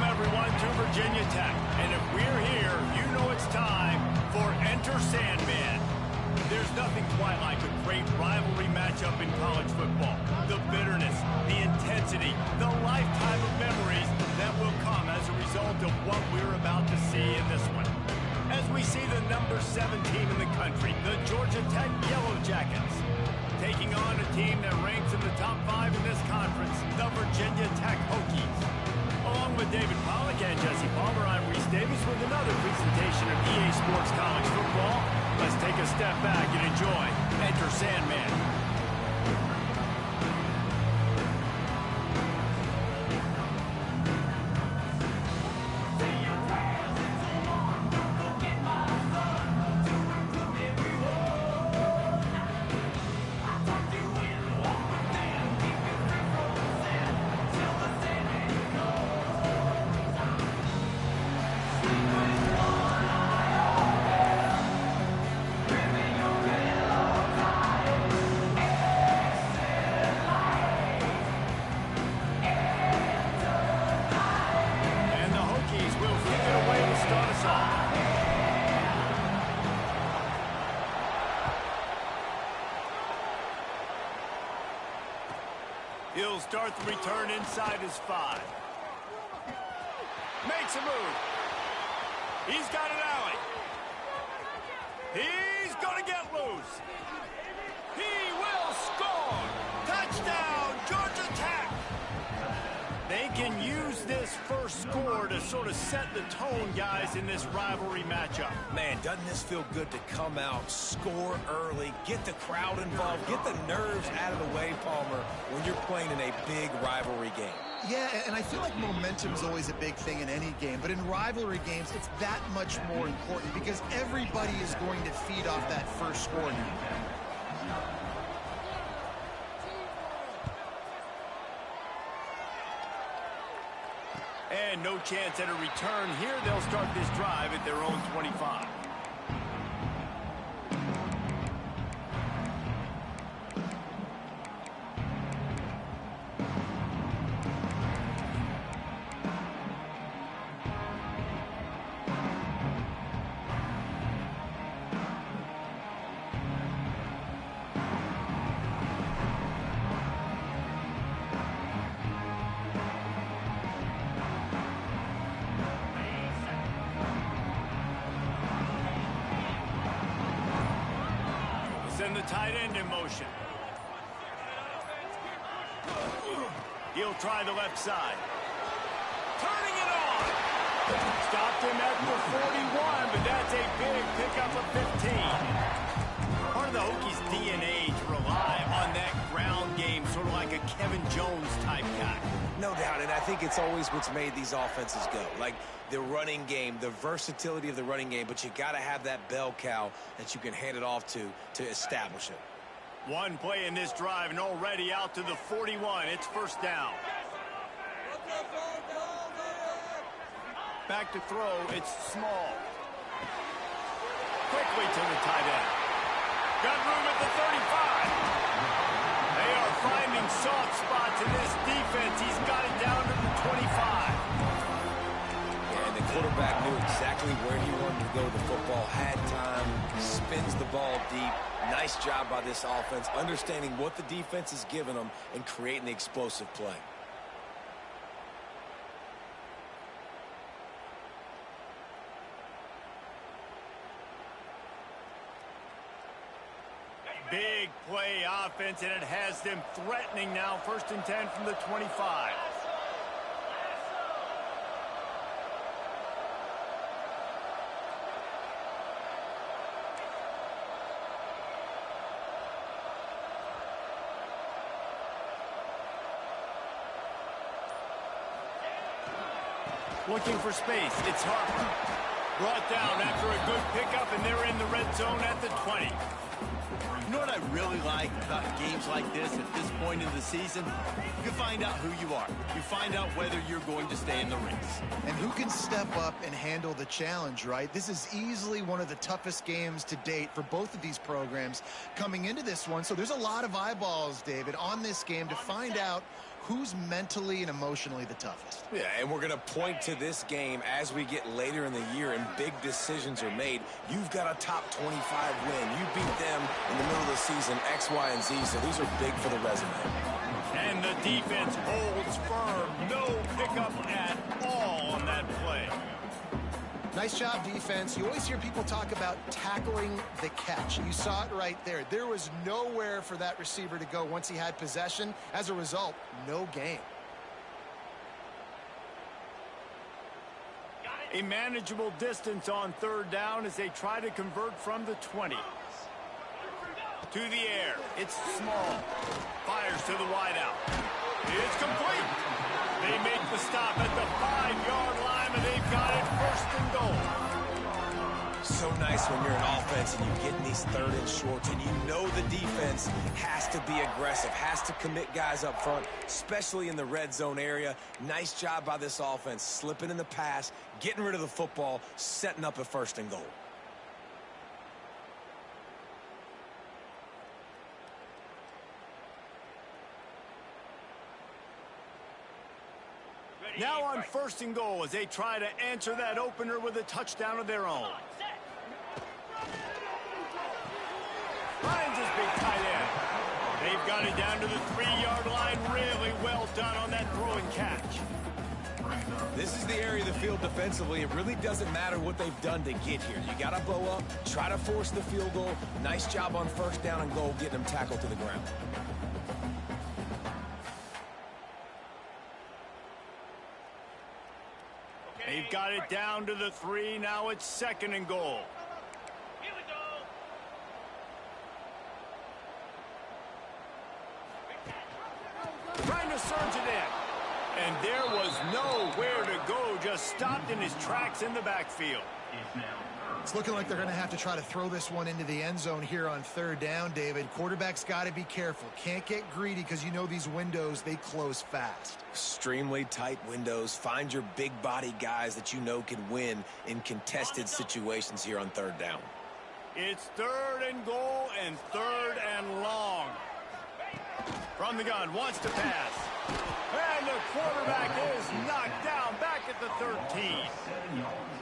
Welcome, everyone, to Virginia Tech. And if we're here, you know it's time for Enter Sandman. There's nothing quite like a great rivalry matchup in college football. The bitterness, the intensity, the lifetime of memories that will come as a result of what we're about to see in this one. As we see the number 7 team in the country, the Georgia Tech Yellow Jackets, taking on a team that ranks in the top 5 in this conference, the Virginia Tech Hokies. Along with David Pollack and Jesse Palmer, I'm Reese Davis with another presentation of EA Sports College Football. Let's take a step back and enjoy Enter Sandman. He'll start the return inside his 5. Makes a move. He's got an alley. He's going to get loose. He will score. Touchdown, Georgia Tech. They can use this first score to sort of set the tone, guys, in this rivalry matchup. Man, doesn't this feel good to come out, score early, get the crowd involved, get the nerves out of the way, Palmer, when you're playing in a big rivalry game. Yeah, and I feel like momentum's always a big thing in any game, but in rivalry games, it's that much more important because everybody is going to feed off that first score now. And no chance at a return here. They'll start this drive at their own 25. Send the tight end in motion. He'll try the left side. Turning it on. Stopped him at the 41, but that's a big pickup of 15. Part of the Hokies' DNA to rely on that ground game, sort of like a Kevin Jones type guy. No doubt, and I think it's always what's made these offenses go. Like the running game, the versatility of the running game, but you got to have that bell cow that you can hand it off to establish it. One play in this drive and already out to the 41. It's first down. Back to throw. It's Small. Quickly to the tight end. Got room at the 35. They are finding soft spots in this defense. He's got it down to the 25. And the quarterback knew exactly where he wanted to go with the football, had time, spins the ball deep. Nice job by this offense, understanding what the defense is giving them and creating the explosive play. Big play offense, and it has them threatening now. 1st and 10 from the 25. Looking for space. It's Harper. Brought down after a good pickup, and they're in the red zone at the 20. You know what I really like about games like this at this point in the season? You find out who you are. You find out whether you're going to stay in the race. And who can step up and handle the challenge, right? This is easily one of the toughest games to date for both of these programs coming into this one. So there's a lot of eyeballs, David, on this game to find out who's mentally and emotionally the toughest. Yeah, and we're going to point to this game as we get later in the year and big decisions are made. You've got a top 25 win. You beat them in the middle of the season, X, Y, and Z, so these are big for the resume. And the defense holds firm. No pickup at all on that play. Nice job, defense. You always hear people talk about tackling the catch. You saw it right there. There was nowhere for that receiver to go once he had possession. As a result, no gain. A manageable distance on third down as they try to convert from the 20. To the air. It's Small. Fires to the wideout. It's complete. They make the stop at the 5-yard line, and they've got it first and goal. So nice when you're an offense and you get in these third and shorts and you know the defense has to be aggressive, has to commit guys up front, especially in the red zone area. Nice job by this offense, slipping in the pass, getting rid of the football, setting up a first and goal. Now on first and goal as they try to answer that opener with a touchdown of their own. Finds his big tight end. They've got it down to the 3-yard line. Really well done on that throw and catch. This is the area of the field defensively. It really doesn't matter what they've done to get here. You got to bow up, try to force the field goal. Nice job on first down and goal, getting them tackled to the ground. They've got it down to the 3. Now it's second and goal. Here we go. Trying to surge it in. And there was nowhere to go. Just stopped in his tracks in the backfield. It's looking like they're going to have to try to throw this one into the end zone here on third down, David. Quarterback's got to be careful. Can't get greedy because you know these windows, they close fast. Extremely tight windows. Find your big body guys that you know can win in contested situations here on third down. It's third and goal and third and long. From the gun, wants to pass. And the quarterback is knocked down back at the 13.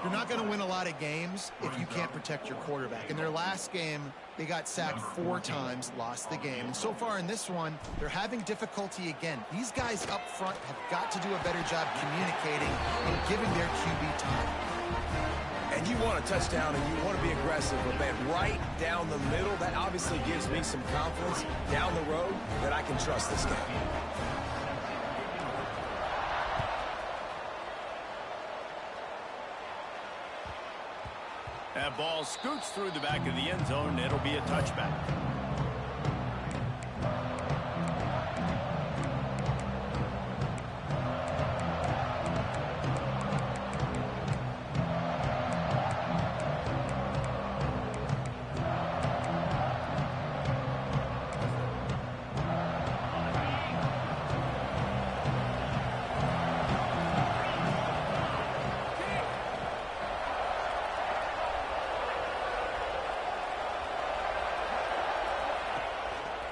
You're not going to win a lot of games if you can't protect your quarterback. In their last game, they got sacked 4 times, lost the game. And so far in this one, they're having difficulty again. These guys up front have got to do a better job communicating and giving their QB time. And you want a touchdown and you want to be aggressive, but man, right down the middle, that obviously gives me some confidence down the road that I can trust this guy. That ball scoots through the back of the end zone, and it'll be a touchback.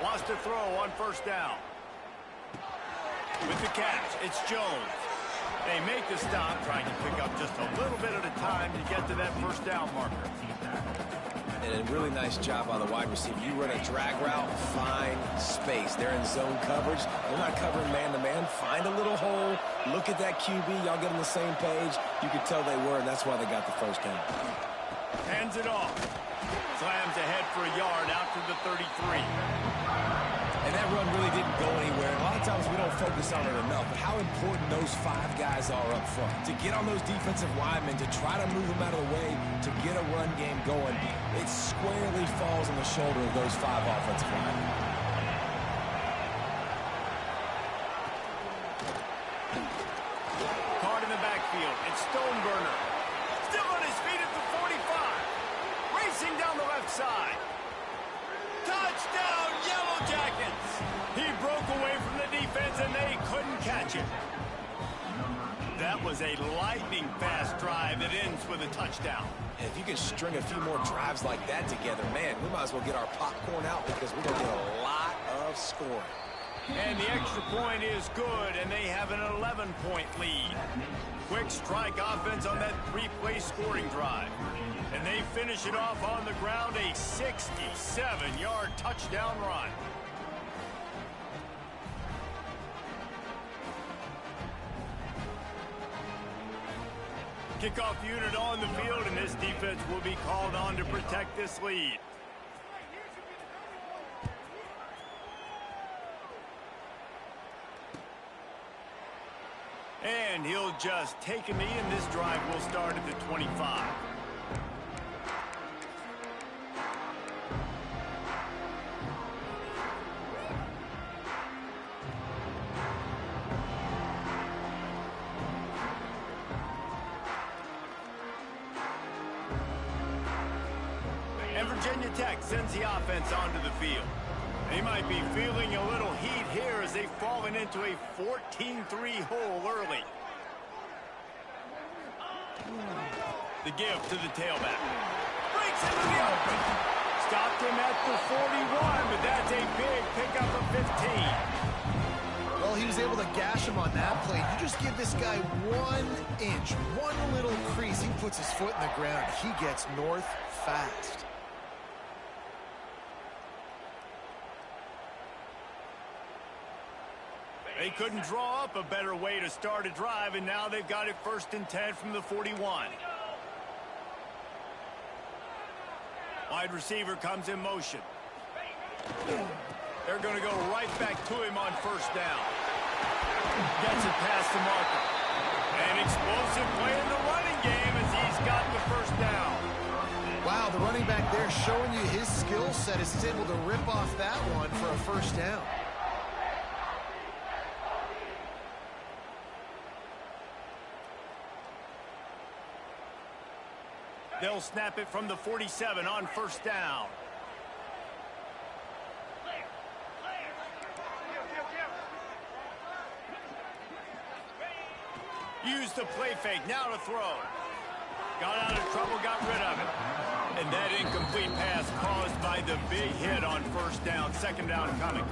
Wants to throw on first down. With the catch, it's Jones. They make the stop, trying to pick up just a little bit at a time to get to that first down marker. And a really nice job by the wide receiver. You run a drag route, find space. They're in zone coverage. They're not covering man-to-man. Find a little hole. Look at that QB. Y'all get on the same page. You could tell they were, and that's why they got the first down. Hands it off. Slams ahead for a yard out to the 33. And that run really didn't go anywhere. A lot of times we don't focus on it enough, but how important those 5 guys are up front. To get on those defensive linemen, to try to move them out of the way, to get a run game going, it squarely falls on the shoulder of those 5 offensive linemen. Caught in the backfield. It's Stoneburner. Still on his feet at the 45. Racing down the left side. Touchdown, Yellow Jackets! He broke away from the defense, and they couldn't catch him. That was a lightning-fast drive that ends with a touchdown. And if you can string a few more drives like that together, man, we might as well get our popcorn out because we're going to get a lot of scoring. And the extra point is good, and they have an 11-point lead. Quick strike offense on that three-play scoring drive. And they finish it off on the ground, a 67-yard touchdown run. Kickoff unit on the field, and this defense will be called on to protect this lead. And he'll just take a knee, and this drive will start at the 25. And Virginia Tech sends the offense onto the field. They might be feeling a little heat here as they've fallen into a 14-3 hole early. The give to the tailback. Breaks into the open. Stopped him at the 41, but that's a big pickup of 15. Well, he was able to gash him on that play. You just give this guy 1 inch, one little crease. He puts his foot in the ground. He gets north fast. They couldn't draw up a better way to start a drive, and now they've got it 1st and 10 from the 41. Wide receiver comes in motion. They're going to go right back to him on 1st down. Gets it past the marker. An explosive play in the running game as he's got the 1st down. Wow, the running back there showing you his skill set as he's able to rip off that one for a 1st down. They'll snap it from the 47 on 1st down. Use the play fake, now to throw. Got out of trouble, got rid of it. And that incomplete pass caused by the big hit on 1st down, 2nd down coming.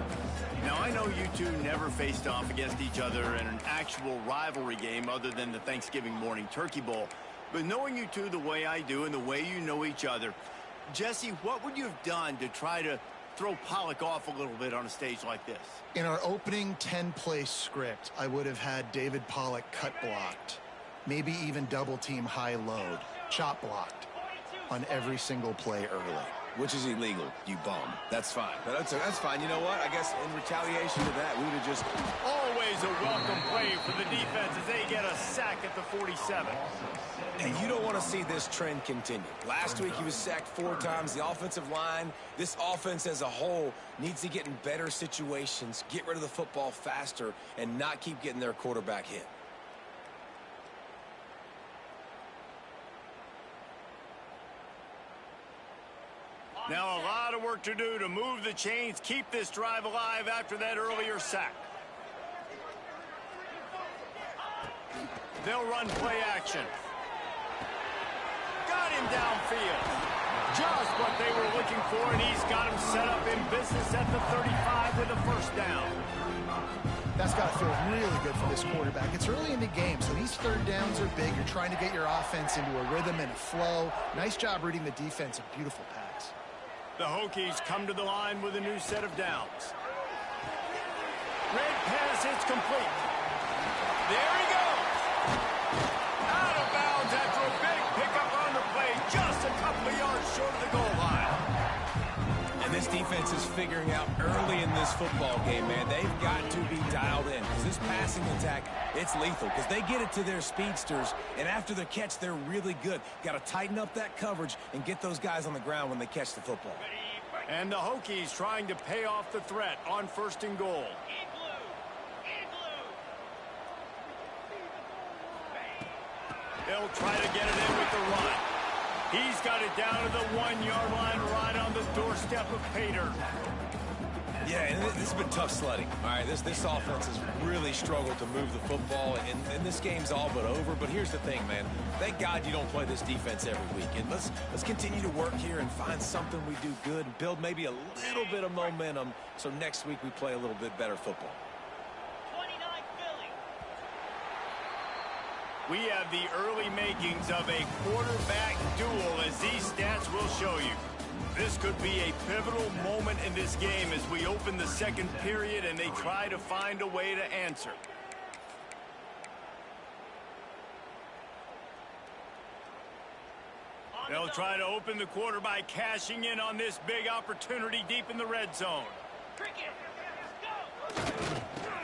Now, I know you two never faced off against each other in an actual rivalry game other than the Thanksgiving morning Turkey Bowl. But knowing you two the way I do and the way you know each other, Jesse, what would you have done to try to throw Pollock off a little bit on a stage like this? In our opening 10-play script, I would have had David Pollock cut blocked, maybe even double team high load, chop blocked on every single play early. Which is illegal, you bum. That's fine. But that's fine. You know what? I guess in retaliation to that, we would have just... Always a welcome play for the defense as they get a sack at the 47. And you don't want to see this trend continue. Last week, he was sacked 4 times. The offensive line, this offense as a whole, needs to get in better situations, get rid of the football faster, and not keep getting their quarterback hit. Now a lot of work to do to move the chains, keep this drive alive after that earlier sack. They'll run play action. Got him downfield. Just what they were looking for, and he's got him set up in business at the 35 with a 1st down. That's got to feel really good for this quarterback. It's early in the game, so these 3rd downs are big. You're trying to get your offense into a rhythm and a flow. Nice job reading the defense. A beautiful pass. The Hokies come to the line with a new set of downs. Red pass, it's complete. There he goes. Out of bounds after a big pickup on the play, just a couple of yards short of the goal line. And this defense is figuring out early in this football game, man. They've got to be dialed in because this passing attack, it's lethal because they get it to their speedsters, and after the catch, they're really good. Got to tighten up that coverage and get those guys on the ground when they catch the football. And the Hokies trying to pay off the threat on 1st and goal. They'll try to get it in with the run. He's got it down to the 1-yard line right on the doorstep of Pater. Yeah, and this has been tough sledding. All right, this offense has really struggled to move the football, and this game's all but over. But here's the thing, man. Thank God you don't play this defense every week. And let's continue to work here and find something we do good and build maybe a little bit of momentum so next week we play a little bit better football. 29 Philly. We have the early makings of a quarterback duel, as these stats will show you. This could be a pivotal moment in this game as we open the second period and they try to find a way to answer. They'll try to open the quarter by cashing in on this big opportunity deep in the red zone. Cricket. Go.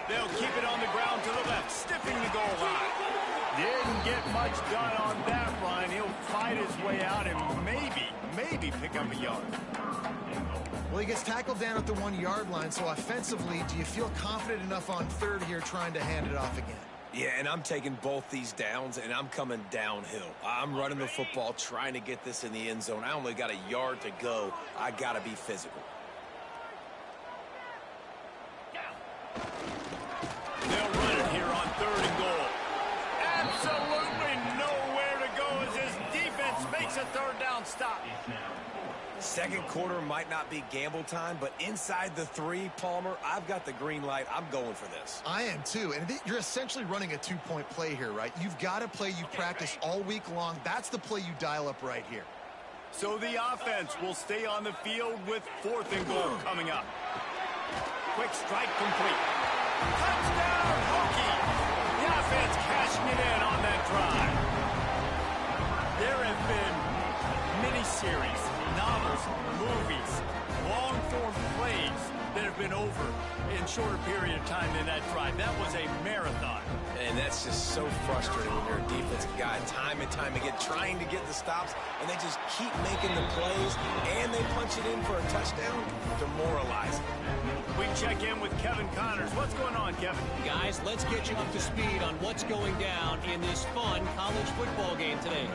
They'll keep it on the ground to the left, stiffing the goal line. Didn't get much done on that run. He'll fight his way out and maybe pick up a yard. Well, he gets tackled down at the 1-yard line, so offensively, do you feel confident enough on third here trying to hand it off again? Yeah, and I'm taking both these downs, and I'm coming downhill. I'm running the football, trying to get this in the end zone. I only got a yard to go. I got to be physical. They'll run it here on third and goal. Absolutely nowhere to go as his defense makes a third down stop. Second quarter might not be gamble time, but inside the 3, Palmer, I've got the green light. I'm going for this. I am too, and you're essentially running a 2-point play here, right? You've got a play you practice all week long. That's the play you dial up right here. So the offense will stay on the field with fourth and goal coming up. Quick strike complete. Touchdown, Hokie! The offense cashing it in on that drive. There have been miniseries, novels, movies, long-form plays that have been over in shorter period of time than that drive. That was a marathon. And that's just so frustrating when you're a defensive guy, time and time again, trying to get the stops, and they just keep making the plays, and they punch it in for a touchdown. Demoralizing. We check in with Kevin Connors. What's going on, Kevin? Guys, let's get you up to speed on what's going down in this fun college football game today.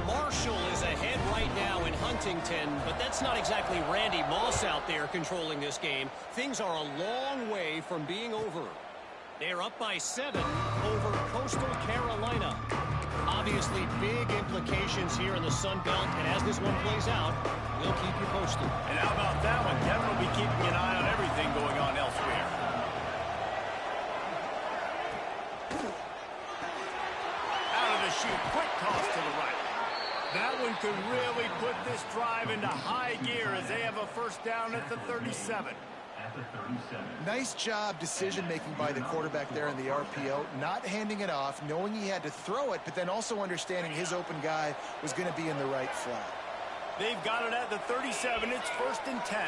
Marshall is ahead right now in Huntington, but that's not exactly Randy Moss out there controlling this game. Things are a long way from being over. They're up by 7 over Coastal Carolina. Obviously, big implications here in the Sun Belt, and as this one plays out, we'll keep you posted. And how about that one? Kevin will be keeping an eye on everything going on elsewhere. Out of the chute, quick toss to the right. That one could really put this drive into high gear as they have a first down at the 37. Nice job decision-making by the quarterback there in the RPO, not handing it off, knowing he had to throw it, but then also understanding his open guy was going to be in the right flat. They've got it at the 37. It's first and 10.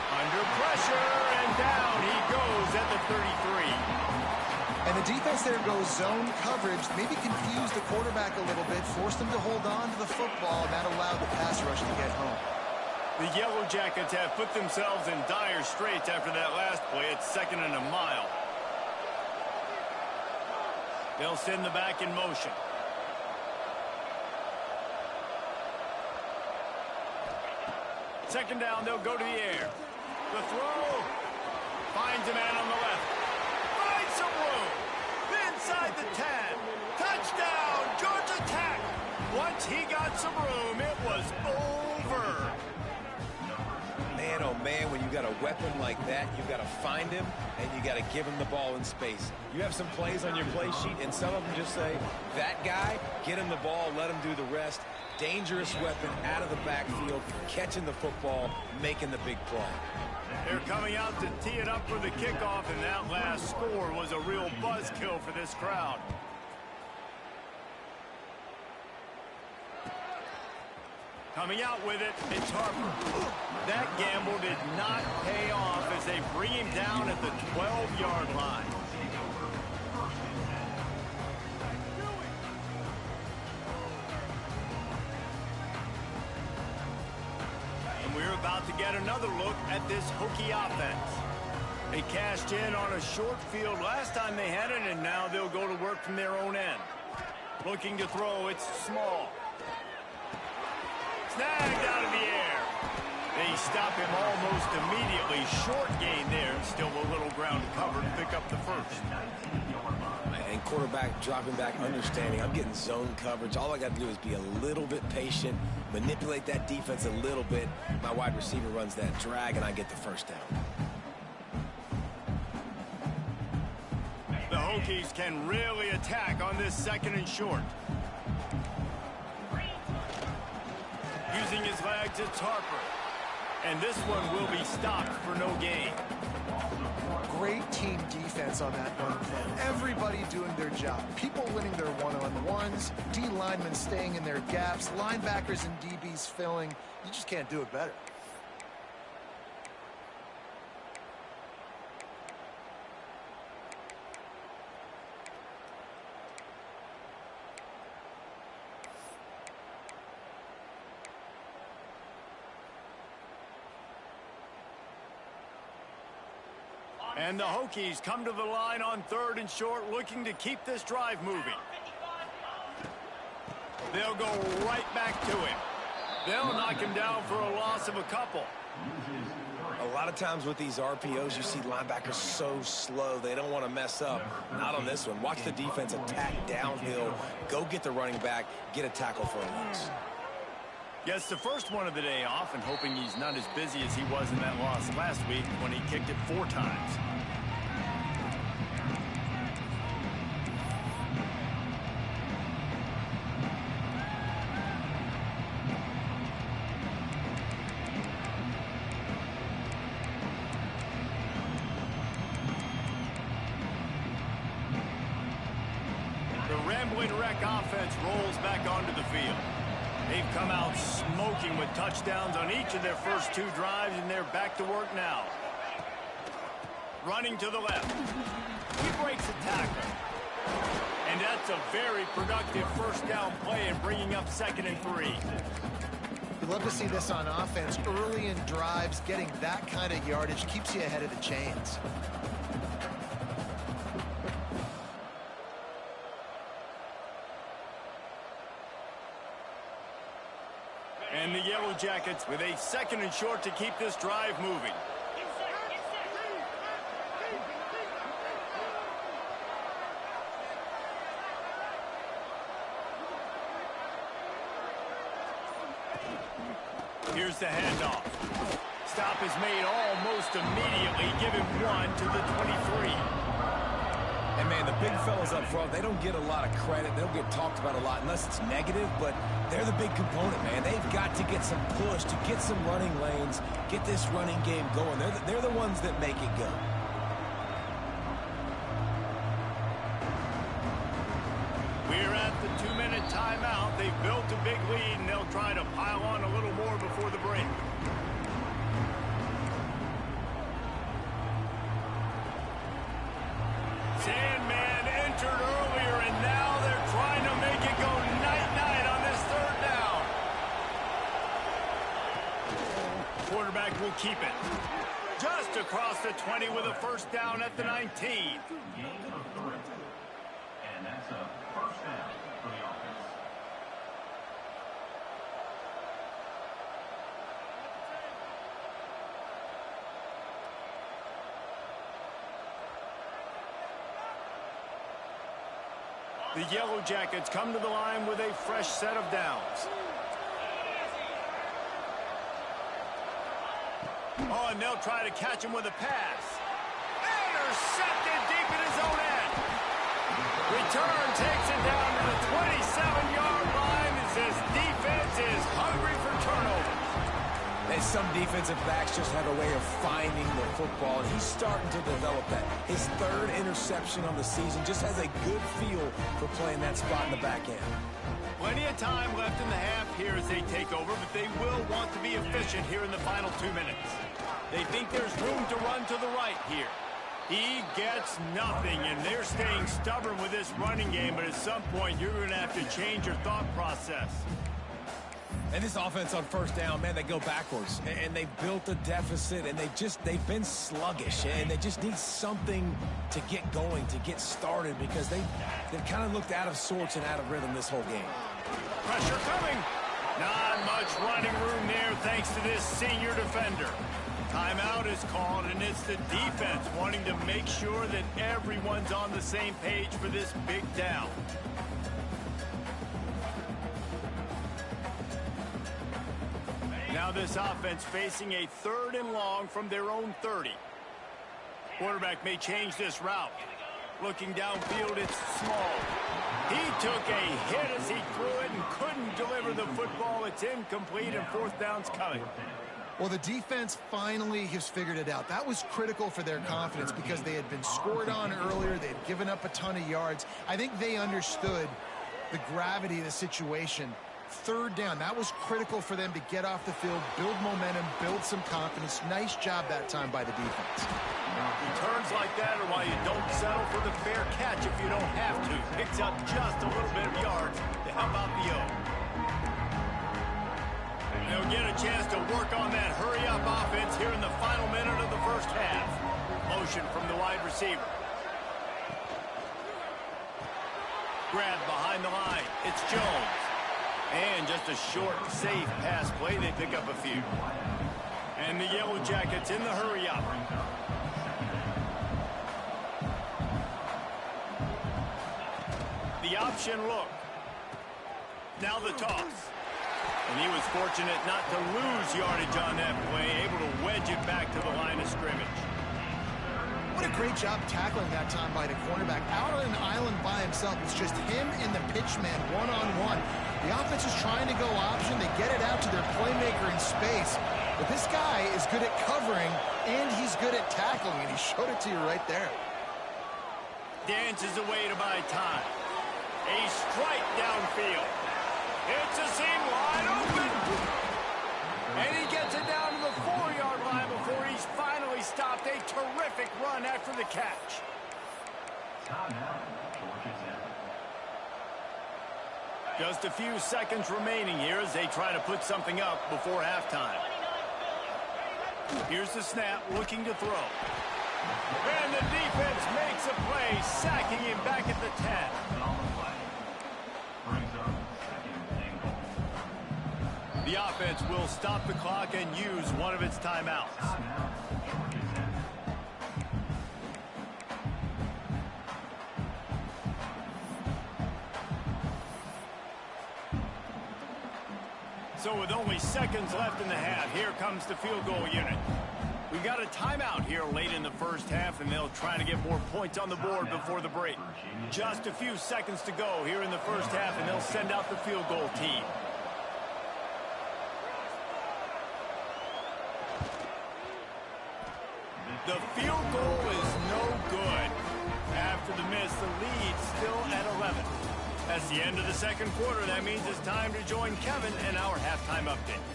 Under pressure, and down he goes at the 33. And the defense there goes zone coverage, maybe confused the quarterback a little bit, forced him to hold on to the football, and that allowed the pass rush to get home. The Yellow Jackets have put themselves in dire straits after that last play. It's second and a mile. They'll send the back in motion. Second down, they'll go to the air. The throw finds a man on the left. Finds some room. Inside the 10. Touchdown, Georgia Tech. Once he got some room, it was over. Man, oh man, when you got a weapon like that, you got to find him, and you got to give him the ball in space. You have some plays on your play sheet, and some of them just say, that guy, get him the ball, let him do the rest. Dangerous weapon out of the backfield, catching the football, making the big play. They're coming out to tee it up for the kickoff, and that last score was a real buzzkill for this crowd. Coming out with it, it's Harper. That gamble did not pay off as they bring him down at the 12-yard line. And we're about to get another look at this Hokie offense. They cashed in on a short field last time they had it, and now they'll go to work from their own end. Looking to throw, it's small. Snagged out of the air. They stop him almost immediately. Short gain there. Still a little ground to cover to pick up the first. And quarterback dropping back, understanding I'm getting zone coverage. All I got to do is be a little bit patient, manipulate that defense a little bit. My wide receiver runs that drag, and I get the first down. The Hokies can really attack on this 2nd and short. Using his legs, it's Harper. And this one will be stopped for no gain. Great team defense on that run play. Everybody doing their job. People winning their one-on-ones, D linemen staying in their gaps, linebackers and DBs filling. You just can't do it better. And the Hokies come to the line on 3rd and short, looking to keep this drive moving. They'll go right back to him. They'll knock him down for a loss of a couple. A lot of times with these RPOs, you see linebackers so slow, they don't want to mess up. Not on this one. Watch the defense attack downhill, go get the running back, get a tackle for a loss. Gets the first one of the day off, and hoping he's not as busy as he was in that loss last week when he kicked it 4 times. The Rambling Wreck offense rolls back onto the field. They've come out smoking with touchdowns on each of their first 2 drives, and they're back to work now. Running to the left. He breaks a tackle. And that's a very productive first down play and bringing up 2nd and 3. You love to see this on offense. Early in drives, getting that kind of yardage keeps you ahead of the chains. And the Yellow Jackets with a 2nd and short to keep this drive moving. Here's the handoff. Stop is made almost immediately. Give him 1 to the 23. And, man, the big fellas up front, they don't get a lot of credit. They don't get talked about a lot unless it's negative, but they're the big component, man. They've got to get some push, to get some running lanes, get this running game going. They're the ones that make it go. We're at the 2-minute timeout. They've built a big lead, and they'll try to pile on a little more before the break. Sandman entered earlier, and now they're trying to make it go night-night on this 3rd down. Quarterback will keep it. Just across the 20 with a first down at the 19. And that's a first down for the offense. The Yellow Jackets come to the line with a fresh set of downs. Oh, and they'll try to catch him with a pass. Intercepted deep in his own end. Return takes it down to the 27-yard line as this defense is hungry for turnovers. And some defensive backs just have a way of finding the football, and he's starting to develop that. His 3rd interception on the season, just has a good feel for playing that spot in the back end. Plenty of time left in the half here as they take over, but they will want to be efficient here in the final 2 minutes. They think there's room to run to the right here. He gets nothing, and they're staying stubborn with this running game, but at some point you're going to have to change your thought process. And this offense on first down, man, they go backwards. And they've built a deficit, and they've been sluggish. And they just need something to get going, to get started, because they've kind of looked out of sorts and out of rhythm this whole game. Pressure coming. Not much running room there thanks to this senior defender. Timeout is called, and it's the defense wanting to make sure that everyone's on the same page for this big down. Now this offense facing a 3rd and long from their own 30. Quarterback may change this route. Looking downfield, it's small. He took a hit as he threw it and couldn't deliver the football. It's incomplete, and 4th down's coming. Well, the defense finally has figured it out. That was critical for their confidence because they had been scored on earlier. They had given up a ton of yards. I think they understood the gravity of the situation. 3rd down, that was critical for them to get off the field, build momentum, build some confidence. Nice job that time by the defense. Returns like that are why you don't settle for the fair catch if you don't have to. Picks up just a little bit of yards to help out the O. They'll get a chance to work on that hurry-up offense here in the final minute of the first half. Motion from the wide receiver. Grab behind the line. It's Jones. And just a short, safe pass play. They pick up a few. And the Yellow Jackets in the hurry-up. The option look. Now the toss. And he was fortunate not to lose yardage on that play, able to wedge it back to the line of scrimmage. What a great job tackling that time by the cornerback. Out on an island by himself. It's just him and the pitchman one-on-one. The offense is trying to go option. They get it out to their playmaker in space. But this guy is good at covering, and he's good at tackling, and he showed it to you right there. Dances away to buy time. A strike downfield. It's a seam wide open. And he gets it down to the 4-yard line before he's finally stopped. A terrific run after the catch. Just a few seconds remaining here as they try to put something up before halftime. Here's the snap, looking to throw. And the defense makes a play, sacking him back at the 10. The offense will stop the clock and use one of its timeouts. So with only seconds left in the half, here comes the field goal unit. We got a timeout here late in the first half, and they'll try to get more points on the board before the break. Just a few seconds to go here in the first half, and they'll send out the field goal team. The field goal is no good. After the miss, the lead still at 11. That's the end of the second quarter. That means it's time to join Kevin in our halftime update.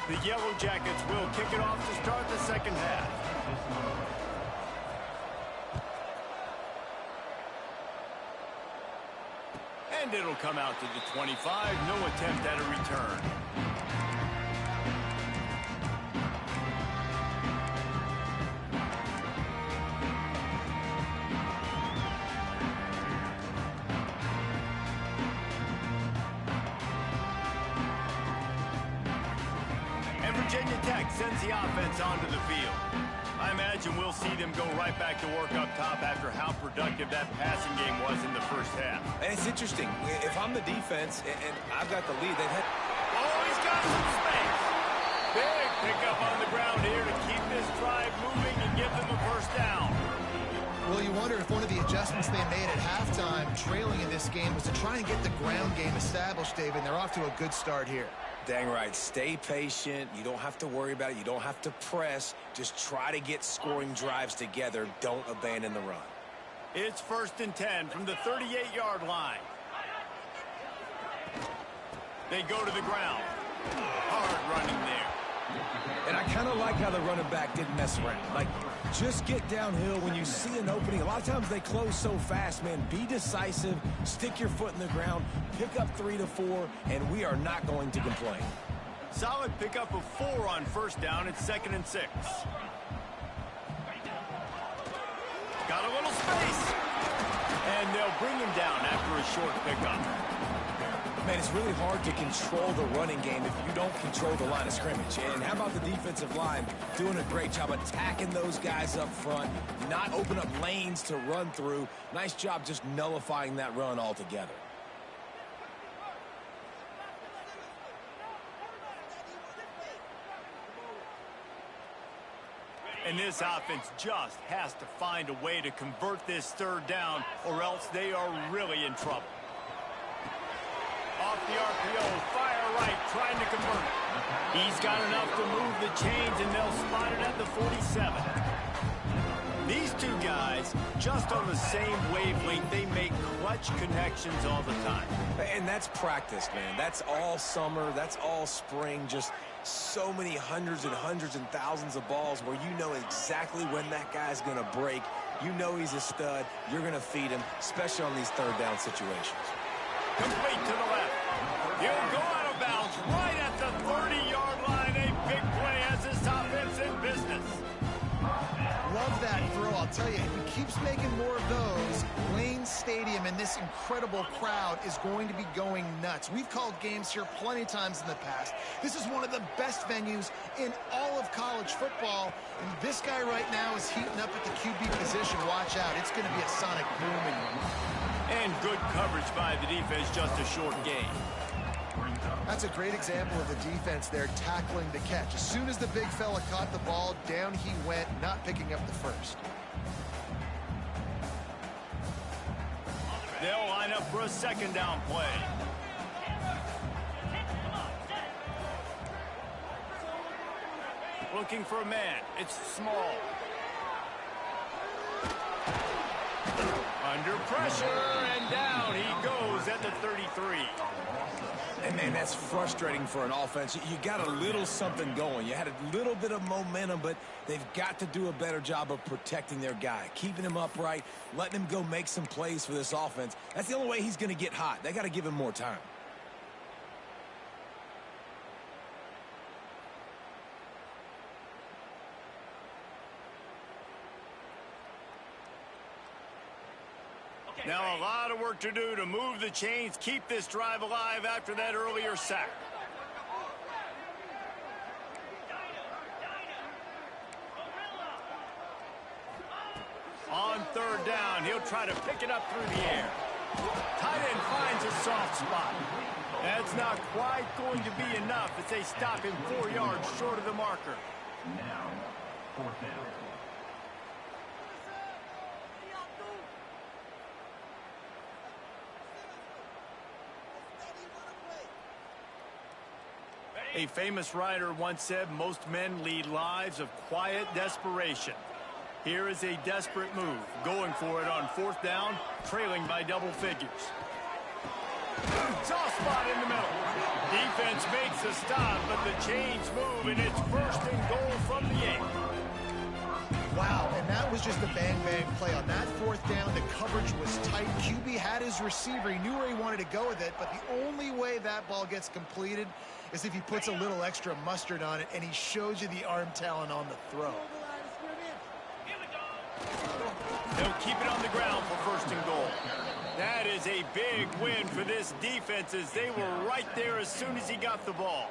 The Yellow Jackets will kick it off to start the second half. And it'll come out to the 25. No attempt at a return. Virginia Tech sends the offense onto the field. I imagine we'll see them go right back to work up top after how productive that passing game was in the first half. And it's interesting. If I'm the defense and I've got the lead, they've had... Oh, he's got some space. Big pickup on the ground here to keep this drive moving and give them a first down. Well, you wonder if one of the adjustments they made at halftime, trailing in this game, was to try and get the ground game established, David. They're off to a good start here. Dang right. Stay patient. You don't have to worry about it. You don't have to press. Just try to get scoring drives together. Don't abandon the run. It's 1st and 10 from the 38-yard line. They go to the ground. Hard running there. And I kind of like how the running back didn't mess around. Like, just get downhill when you see an opening. A lot of times they close so fast, man. Be decisive. Stick your foot in the ground. Pick up 3 to 4, and we are not going to complain. Solid pickup of 4 on first down. It's 2nd and 6. Got a little space. And they'll they'll bring him down after a short pickup. Man, it's really hard to control the running game if you don't control the line of scrimmage. And how about the defensive line doing a great job attacking those guys up front, not open up lanes to run through. Nice job just nullifying that run altogether. And this offense just has to find a way to convert this third down, or else they are really in trouble. Off the RPO, fire right, trying to convert it. He's got enough to move the chains, and they'll spot it at the 47. These two guys, just on the same wavelength, they make clutch connections all the time. And that's practice, man. That's all summer. That's all spring. Just so many hundreds and thousands of balls where you know exactly when that guy's going to break. You know he's a stud. You're going to feed him, especially on these third down situations. Complete to the left. He'll go out of bounds right at the 30-yard line. A big play as this offense in business. Love that throw. I'll tell you, if he keeps making more of those, Lane Stadium and this incredible crowd is going to be going nuts. We've called games here plenty of times in the past. This is one of the best venues in all of college football. And this guy right now is heating up at the QB position. Watch out. It's going to be a sonic boom. And good coverage by the defense, just a short gain. That's a great example of the defense there tackling the catch. As soon as the big fella caught the ball, down he went, not picking up the first. They'll line up for a second down play. Looking for a man. It's small. Under pressure, and down he goes at the 33. And, man, that's frustrating for an offense. You got a little something going. You had a little bit of momentum, but they've got to do a better job of protecting their guy, keeping him upright, letting him go make some plays for this offense. That's the only way he's going to get hot. They got to give him more time. Now a lot of work to do to move the chains, keep this drive alive after that earlier sack. On third down, he'll try to pick it up through the air. Tight end finds a soft spot. That's not quite going to be enough as they stop him 4 yards short of the marker. Now, fourth down. A famous writer once said, most men lead lives of quiet desperation. Here is a desperate move, going for it on fourth down, trailing by double figures. Soft spot in the middle. Defense makes a stop, but the chains move, and it's first and goal from the 8. Wow, and that was just a bang-bang play. On that fourth down, the coverage was tight. QB had his receiver. He knew where he wanted to go with it, but the only way that ball gets completed is if he puts a little extra mustard on it, and he shows you the arm talent on the throw. They'll keep it on the ground for first and goal. That is a big win for this defense as they were right there as soon as he got the ball.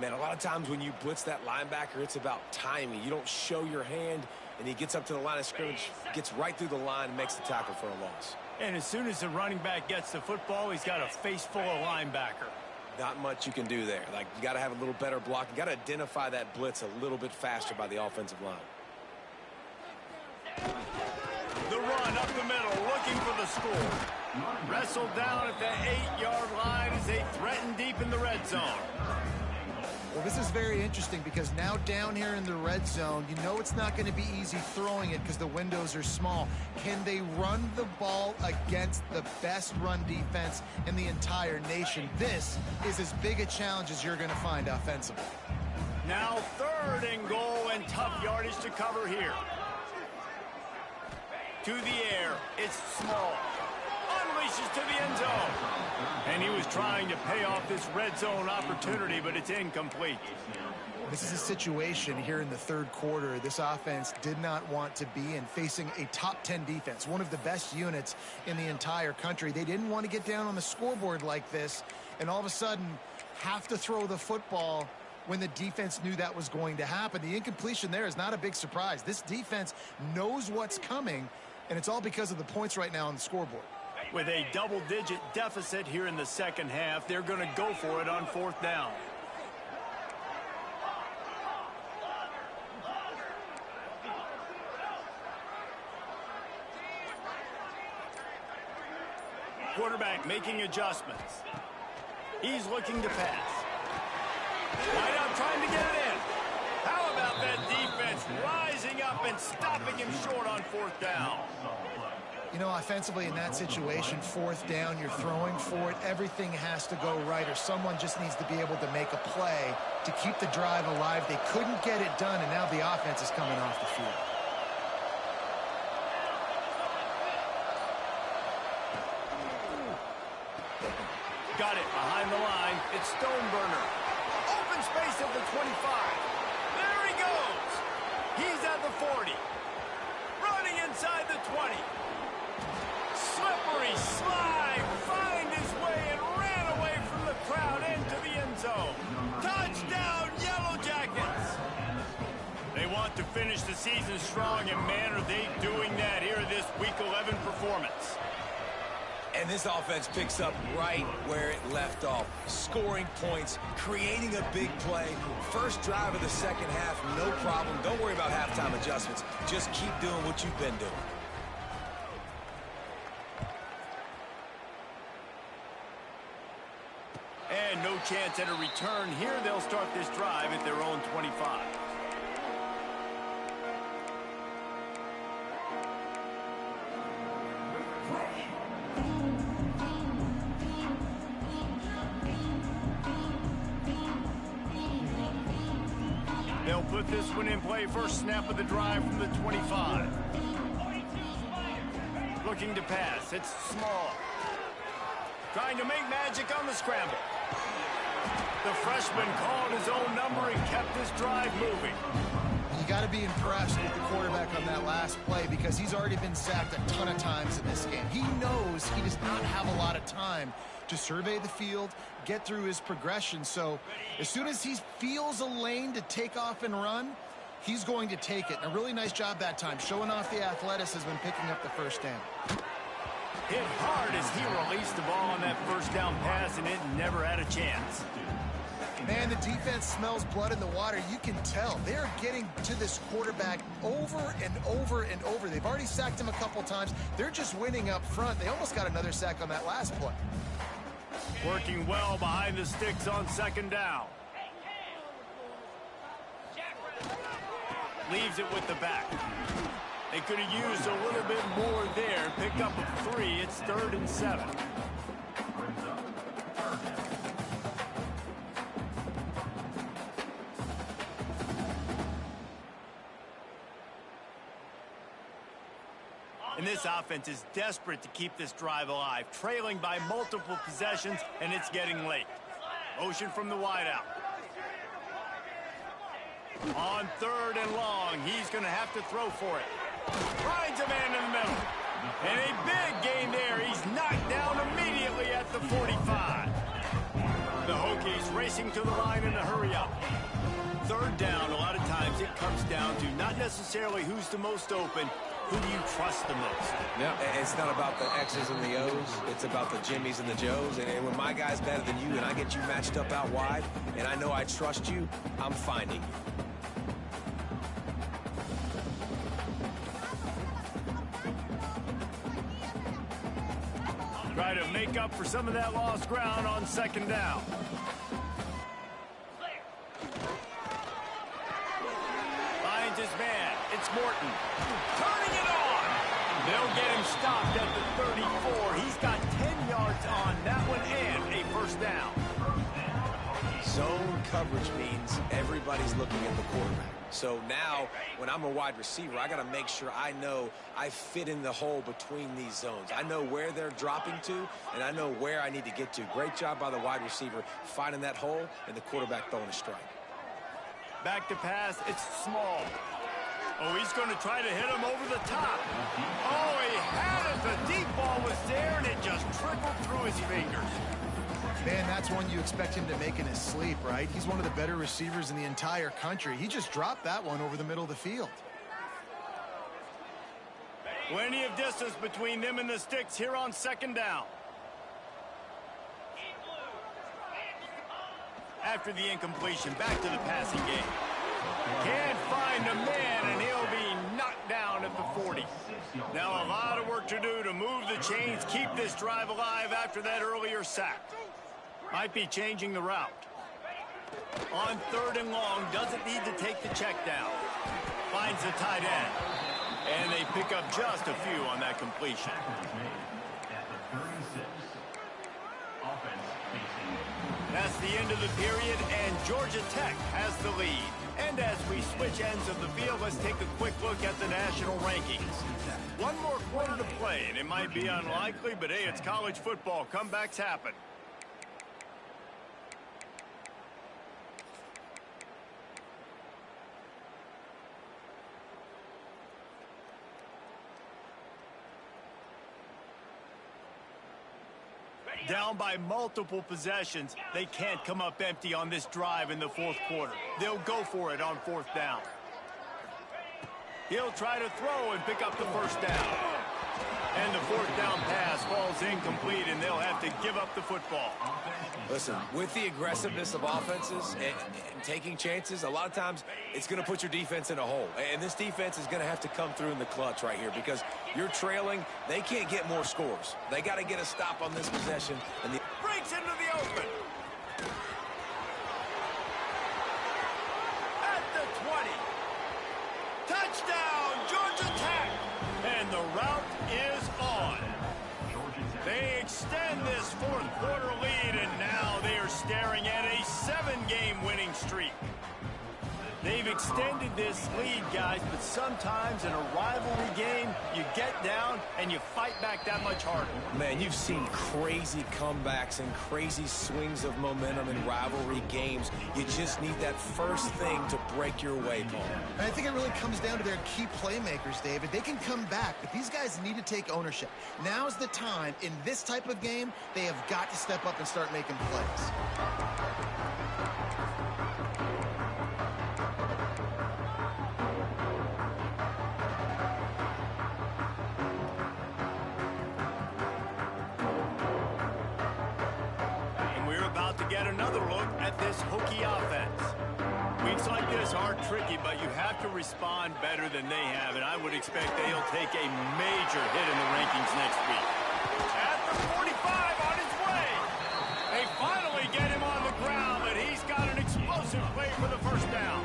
Man, a lot of times when you blitz that linebacker, it's about timing. You don't show your hand, and he gets up to the line of scrimmage, gets right through the line, and makes the tackle for a loss. And as soon as the running back gets the football, he's got a face full of linebacker. Not much you can do there. Like, you got to have a little better block. You got to identify that blitz a little bit faster by the offensive line. The run up the middle, looking for the score. Wrestled down at the 8-yard line as they threaten deep in the red zone. Well, this is very interesting because now down here in the red zone, you know it's not going to be easy throwing it because the windows are small. Can they run the ball against the best run defense in the entire nation? This is as big a challenge as you're going to find offensively. Now third and goal, and tough yardage to cover here. To the air, it's small. races to the end zone. And he was trying to pay off this red zone opportunity, but it's incomplete. This is a situation here in the third quarter this offense did not want to be in, facing a top 10 defense, one of the best units in the entire country. They didn't want to get down on the scoreboard like this and all of a sudden have to throw the football when the defense knew that was going to happen. The incompletion there is not a big surprise. This defense knows what's coming, and it's all because of the points right now on the scoreboard. With a double-digit deficit here in the second half, they're going to go for it on fourth down. Quarterback making adjustments. He's looking to pass. Wide out trying to get it in. How about that defense rising up and stopping him short on fourth down? You know, offensively in that situation, fourth down, you're throwing for it. Everything has to go right, or someone just needs to be able to make a play to keep the drive alive. They couldn't get it done, and now the offense is coming off the field. Got it behind the line. It's Stoneburner. Open space at the 25. There he goes. He's at the 40. Running inside the 20. Slippery slide. Find his way and ran away from the crowd into the end zone. Touchdown, Yellow Jackets. They want to finish the season strong, and man, are they doing that here in this Week 11 performance. And this offense picks up right where it left off. Scoring points, creating a big play. First drive of the second half, no problem. Don't worry about halftime adjustments. Just keep doing what you've been doing. And no chance at a return here. They'll start this drive at their own 25. They'll put this one in play. First snap of the drive from the 25. Looking to pass. It's Small. Trying to make magic on the scramble. The freshman called his own number and kept this drive moving. You got to be impressed with the quarterback on that last play because he's already been sacked a ton of times in this game. He knows he does not have a lot of time to survey the field, get through his progression. So as soon as he feels a lane to take off and run, he's going to take it. And a really nice job that time, showing off the athleticism and picking up the first down. Hit hard as he released the ball on that first down pass, and it never had a chance. Man, the defense smells blood in the water. You can tell. They're getting to this quarterback over and over and over. They've already sacked him a couple times. They're just winning up front. They almost got another sack on that last play. Working well behind the sticks on second down. Leaves it with the back. They could have used a little bit more there. Pick up a 3. It's 3rd and 7. And this offense is desperate to keep this drive alive, trailing by multiple possessions, and it's getting late. Motion from the wideout. On 3rd and long, he's going to have to throw for it. Finds a man in the middle. And a big gain there. He's knocked down immediately at the 45. The Hokies racing to the line in a hurry up. 3rd down, a lot of times it comes down to not necessarily who's the most open, who do you trust the most? Yeah, it's not about the X's and the O's. It's about the Jimmys and the Joes. And when my guy's better than you and I get you matched up out wide, and I know I trust you, I'm finding you. Try to make up for some of that lost ground on second down. Finds his man. It's Morton. Turning it on. They'll get him stopped at the 34. He's got 10 yards on that one and a first down. Zone coverage means everybody's looking at the quarterback. So now, when I'm a wide receiver, I got to make sure I know I fit in the hole between these zones. I know where they're dropping to, and I know where I need to get to. Great job by the wide receiver finding that hole, and the quarterback throwing a strike. Back to pass. It's small. Oh, he's going to try to hit him over the top. Oh, he had it. The deep ball was there, and it just trickled through his fingers. Man, that's one you expect him to make in his sleep, right? He's one of the better receivers in the entire country. He just dropped that one over the middle of the field. Plenty of distance between them and the sticks here on second down. After the incompletion, back to the passing game. Can't find a man, and he'll be knocked down at the 40. Now a lot of work to do to move the chains, keep this drive alive after that earlier sack. Might be changing the route. On 3rd and long, doesn't need to take the check down. Finds the tight end. And they pick up just a few on that completion. That's the end of the period, and Georgia Tech has the lead. And as we switch ends of the field, let's take a quick look at the national rankings. One more quarter to play, and it might be unlikely, but hey, it's college football. Comebacks happen. Down by multiple possessions, they can't come up empty on this drive in the 4th quarter. They'll go for it on 4th down. He'll try to throw and pick up the 1st down. And the 4th down pass falls incomplete, and they'll have to give up the football. Listen, with the aggressiveness of offenses and taking chances, a lot of times it's going to put your defense in a hole. And this defense is going to have to come through in the clutch right here because you're trailing. They can't get more scores. They got to get a stop on this possession. And the breaks into the open. At the 20. Touchdown, Georgia Tech. And the route is on. They extend this 4th quarter lead, and now they are staring at a 7-game winning streak. They've extended this lead, guys, but sometimes in a rivalry game, you get down and you fight back that much harder. Man, you've seen crazy comebacks and crazy swings of momentum in rivalry games. You just need that first thing to break your way, Paul. And I think it really comes down to their key playmakers, David. They can come back, but these guys need to take ownership. Now's the time. In this type of game, they have got to step up and start making plays. Get another look at this Hokie offense. Weeks like this are tricky, but you have to respond better than they have, and I would expect they'll take a major hit in the rankings next week. At the 45 on his way. They finally get him on the ground, but he's got an explosive play for the 1st down.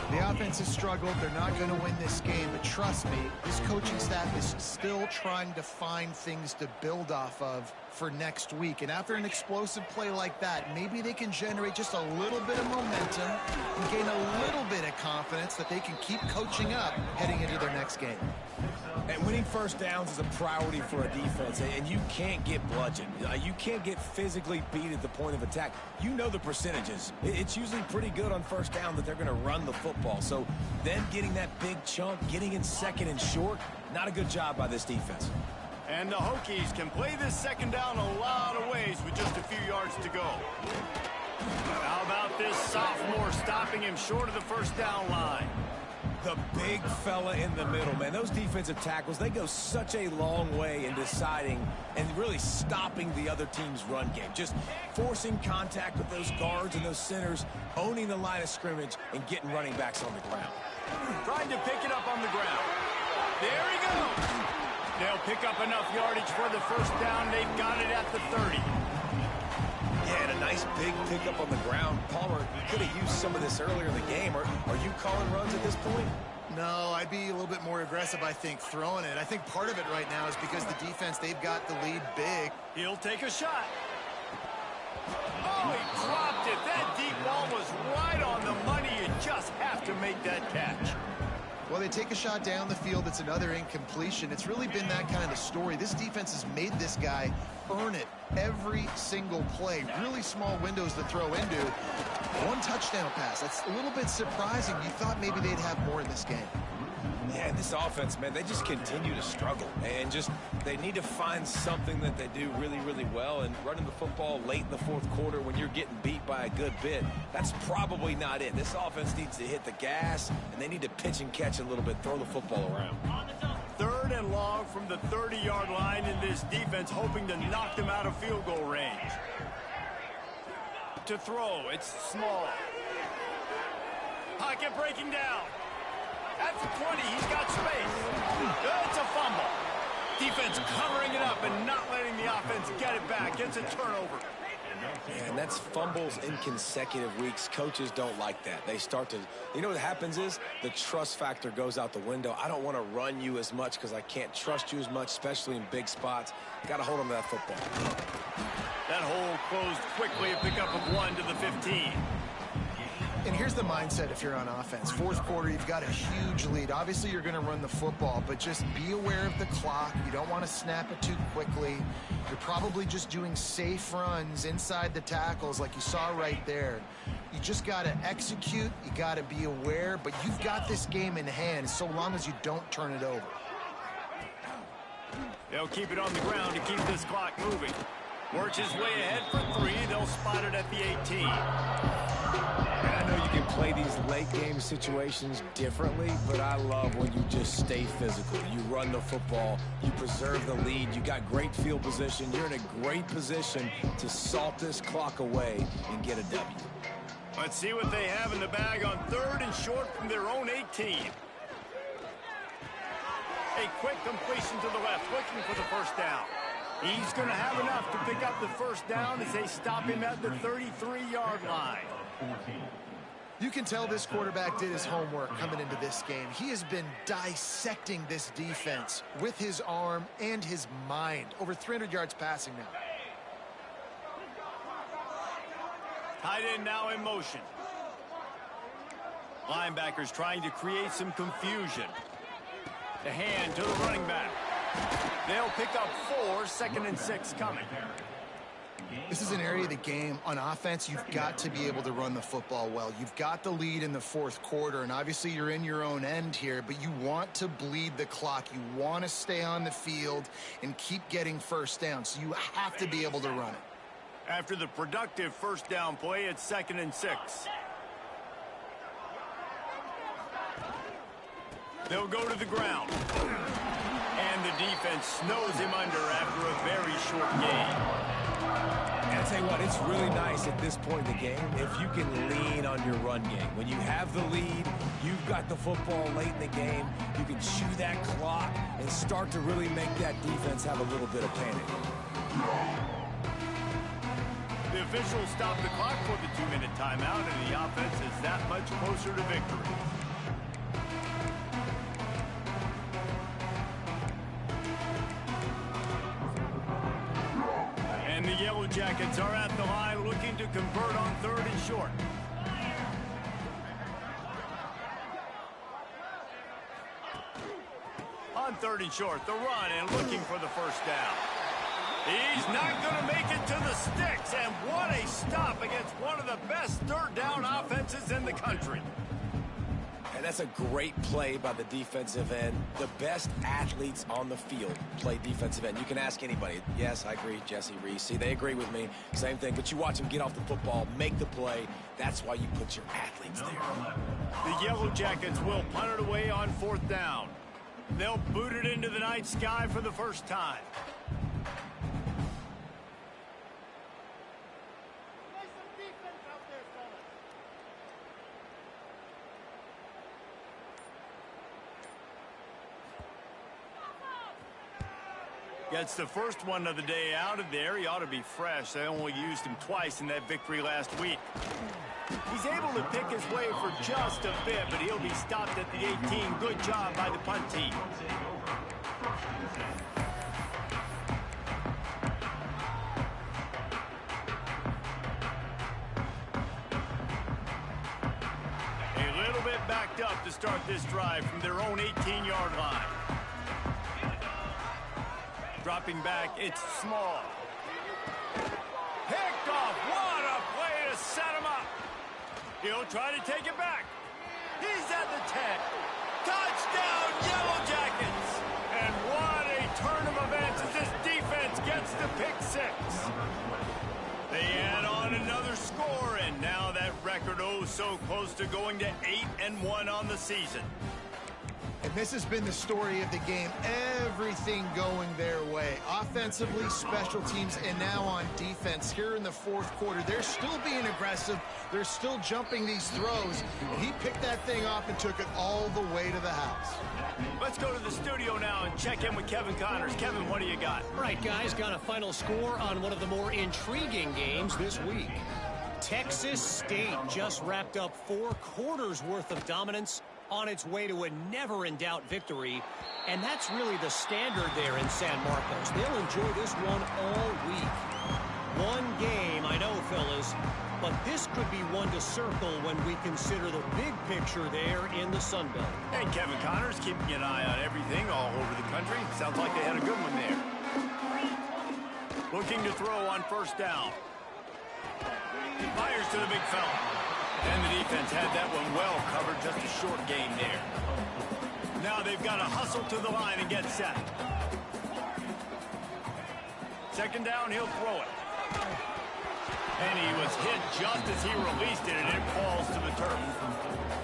The offense has struggled. They're not going to win this game, but trust me, this coaching staff is still trying to find things to build off of for next week. And after an explosive play like that, maybe they can generate just a little bit of momentum and gain a little bit of confidence that they can keep coaching up heading into their next game. And winning 1st downs is a priority for a defense, and you can't get bludgeoned. You can't get physically beat at the point of attack. You know the percentages. It's usually pretty good on 1st down that they're going to run the football. So then getting that big chunk, getting in 2nd and short, not a good job by this defense. And the Hokies can play this 2nd down a lot of ways with just a few yards to go. How about this sophomore stopping him short of the 1st down line? The big fella in the middle, man. Those defensive tackles, they go such a long way in deciding and really stopping the other team's run game. Just forcing contact with those guards and those centers, owning the line of scrimmage, and getting running backs on the ground. Trying to pick it up on the ground. There he goes. They'll pick up enough yardage for the 1st down. They've got it at the 30. Yeah, and a nice big pickup on the ground. Palmer could have used some of this earlier in the game. Are you calling runs at this point? No, I'd be a little bit more aggressive, I think, throwing it. I think part of it right now is because the defense, they've got the lead big. He'll take a shot. Oh, he dropped dropped it. That deep ball was right on the money. You just have to make that catch. Well, they take a shot down the field. It's another incompletion. It's really been that kind of story. This defense has made this guy earn it every single play. Really small windows to throw into. One touchdown pass. That's a little bit surprising. You thought maybe they'd have more in this game. Yeah, this offense, man, they just continue to struggle. And they need to find something that they do really, really well. And running the football late in the fourth quarter when you're getting beat by a good bit, that's probably not it. This offense needs to hit the gas, and they need to pitch and catch a little bit, throw the football around. 3rd and long from the 30-yard line, in this defense hoping to knock them out of field goal range. To throw, it's small. Pocket breaking down. At the 20, he's got space. It's a fumble. Defense covering it up and not letting the offense get it back. Gets a turnover. Yeah, and that's fumbles in consecutive weeks. Coaches don't like that. They start to, you know what happens is the trust factor goes out the window. I don't want to run you as much because I can't trust you as much, especially in big spots. Got to hold on to that football. That hole closed quickly. A pickup of 1 to the 15. And here's the mindset if you're on offense. Fourth quarter, you've got a huge lead. Obviously, you're going to run the football, but just be aware of the clock. You don't want to snap it too quickly. You're probably just doing safe runs inside the tackles like you saw right there. You just got to execute. You got to be aware, but you've got this game in hand so long as you don't turn it over. They'll keep it on the ground to keep this clock moving. Works his way ahead for 3. They'll spot it at the 18. I know you can play these late game situations differently, but I love when you just stay physical. You run the football, you preserve the lead, you got great field position, you're in a great position to salt this clock away and get a W. Let's see what they have in the bag on 3rd and short from their own 18. A quick completion to the left, looking for the first down. He's going to have enough to pick up the first down as they stop him at the 33-yard line. You can tell this quarterback did his homework coming into this game. He has been dissecting this defense with his arm and his mind. Over 300 yards passing now. Tight end now in motion. Linebackers trying to create some confusion. The hand to the running back. They'll pick up 4, 2nd and 6 coming. This is an area of the game on offense you've got to be able to run the football well. You've got the lead in the fourth quarter, and obviously you're in your own end here, but you want to bleed the clock. You want to stay on the field and keep getting first down, so you have to be able to run it. After the productive first down play, it's 2nd and 6. They'll go to the ground. And the defense snows him under after a very short game. And I tell you what, it's really nice at this point in the game if you can lean on your run game. When you have the lead, you've got the football late in the game, you can chew that clock and start to really make that defense have a little bit of panic. The officials stop the clock for the 2-minute timeout, and the offense is that much closer to victory. And the Yellow Jackets are at the line looking to convert on 3rd and short. On 3rd and short, the run and looking for the first down. He's not going to make it to the sticks, and what a stop against one of the best 3rd down offenses in the country. And that's a great play by the defensive end. The best athletes on the field play defensive end. You can ask anybody. Yes, I agree, Jesse Reese. See, they agree with me. Same thing. But you watch them get off the football, make the play. That's why you put your athletes there. The Yellow Jackets will punt it away on 4th down. They'll boot it into the night sky for the first time. Gets the first one of the day out of there. He ought to be fresh. They only used him twice in that victory last week. He's able to pick his way for just a bit, but he'll be stopped at the 18. Good job by the punt team. locked up to start this drive from their own 18-yard line. Dropping back, it's Small. Picked off. What a play to set him up. He'll try to take it back. He's at the 10. Touchdown, Yellow Jackets. And what a turn of events as this defense gets the pick six. They add on another score, and now that record oh so close to going to 8-1 on the season. And this has been the story of the game. Everything going their way. Offensively, special teams, and now on defense here in the fourth quarter. They're still being aggressive. They're still jumping these throws. And he picked that thing off and took it all the way to the house. Let's go to the studio now and check in with Kevin Connors. Kevin, what do you got? All right, guys, got a final score on one of the more intriguing games this week. Texas State just wrapped up 4 quarters worth of dominance on its way to a never-in-doubt victory, and that's really the standard there in San Marcos. They'll enjoy this one all week. One game, I know, fellas, but this could be one to circle when we consider the big picture there in the Sun Belt. Hey, Kevin Connors keeping an eye on everything all over the country. Sounds like they had a good one there. Looking to throw on first down. Fires to the big fella. And the defense had that one well covered, just a short gain there. Now they've got to hustle to the line and get set. Second down, he'll throw it. And he was hit just as he released it, and it falls to the turf.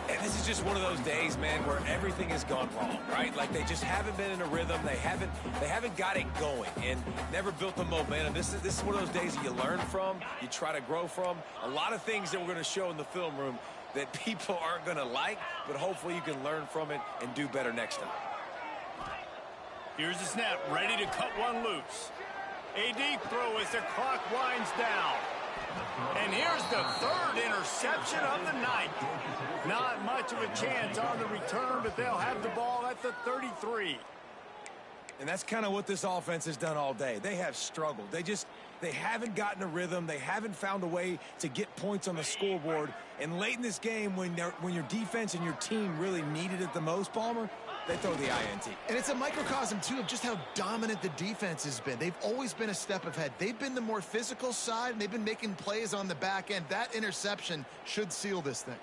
And this is just one of those days, man, where everything has gone wrong, right? Like they just haven't been in a rhythm. They haven't got it going and never built the momentum. This is one of those days that you learn from, you try to grow from. A lot of things that we're going to show in the film room that people aren't going to like, but hopefully you can learn from it and do better next time. Here's the snap, ready to cut one loose. A deep throw as the clock winds down. And here's the third interception of the night. Not much of a chance on the return, but they'll have the ball at the 33. And that's kind of what this offense has done all day. They have struggled. They haven't gotten a rhythm. They haven't found a way to get points on the scoreboard. And late in this game, when your defense and your team really needed it the most, Palmer, they throw the INT. And it's a microcosm, too, of just how dominant the defense has been. They've always been a step ahead. They've been the more physical side, and they've been making plays on the back end. That interception should seal this thing.